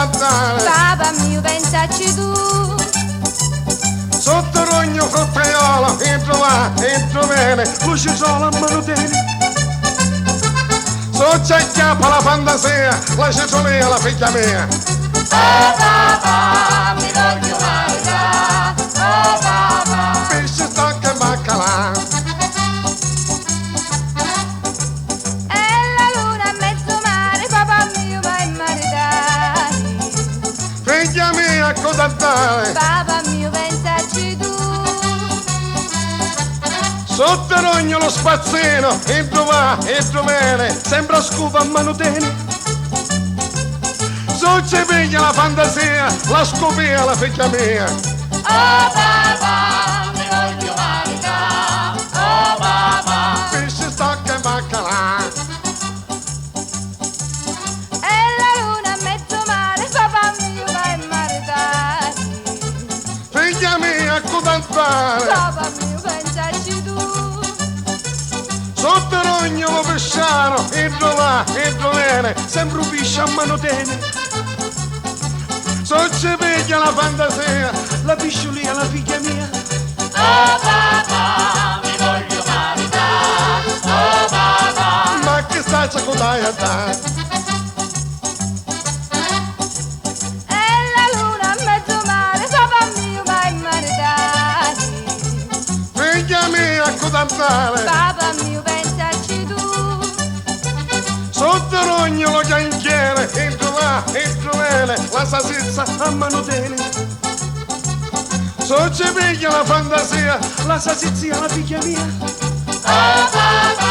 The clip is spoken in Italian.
dare. Papà mio, pensaci tu. Sotto rogno frutteiola, entro là, entro bene, luce sola a mano tieni. So c'è chiappa la fantasia, la cesolea, la figlia mia. Oh papà, mi voglio maritare. Oh papà. Pesce, stocca e baccalà. E la luna a mezzo mare, papà mio, vai in maritare. Figlia mia, cosa dare? Papà mio, pensaci tu. Sotto rogno lo spazzino, entro va, entro bene, sembra scupa a mano tieni. So ci piglia la fantasia, la scopia, la figlia mia. Oh papà, mi voglio maritare. Oh papà. Pesce, stocca e baccalà. E la luna a mezzo mare, papà mio, vai in maritare. Figlia mia, cosa dare? Papà mio, pensaci tu. Sotto rogno lo pesciano, entro là, entro bene, sembra un pesce a mano tieni. So ci piglia la fantasia, la pisciolina, la figlia mia. Oh papà, mi voglio maritare. Oh papà. Ma che stai a codai a dare? E la luna a mezzo mare, papà mio, vai in maritare. Figlia mia, cosa dare? Papà mio, pensaci tu. Sotto rogno lo chianchiere, entro là, entro bene, la salsiccia a mano tieni. So ci piglia la fantasia, la salsiccia, la figlia mia. Oh papà.